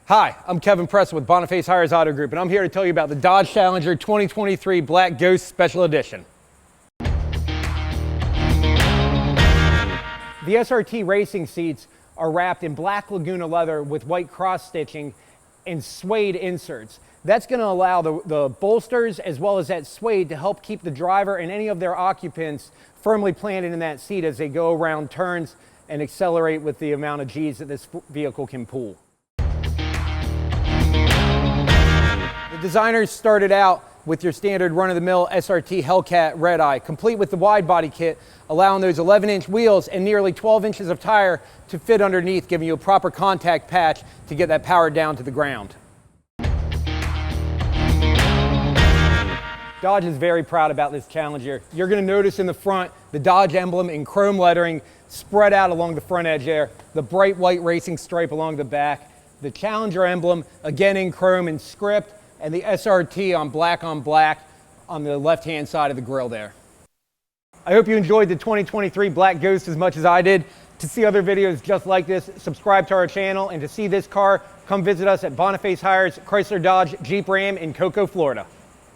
Hi, I'm Kevin Press with Boniface Hiers Auto Group, and I'm here to tell you about the Dodge Challenger 2023 Black Ghost Special Edition. The SRT racing seats are wrapped in black Laguna leather with white cross stitching and suede inserts. That's going to allow the bolsters as well as that suede to help keep the driver and any of their occupants firmly planted in that seat as they go around turns and accelerate with the amount of G's that this vehicle can pull. The designers started out with your standard run-of-the-mill SRT Hellcat Red Eye, complete with the Widebody kit, allowing those 11-inch wheels and nearly 12 inches of tire to fit underneath, giving you a proper contact patch to get that power down to the ground. Dodge is very proud about this Challenger. You're going to notice in the front the Dodge emblem in chrome lettering spread out along the front edge there, the bright white racing stripe along the back, the Challenger emblem again in chrome and script, and the SRT on black on the left-hand side of the grille there. I hope you enjoyed the 2023 Black Ghost as much as I did. To see other videos just like this, subscribe to our channel, and to see this car, come visit us at Boniface Hiers Chrysler Dodge Jeep Ram in Cocoa, Florida.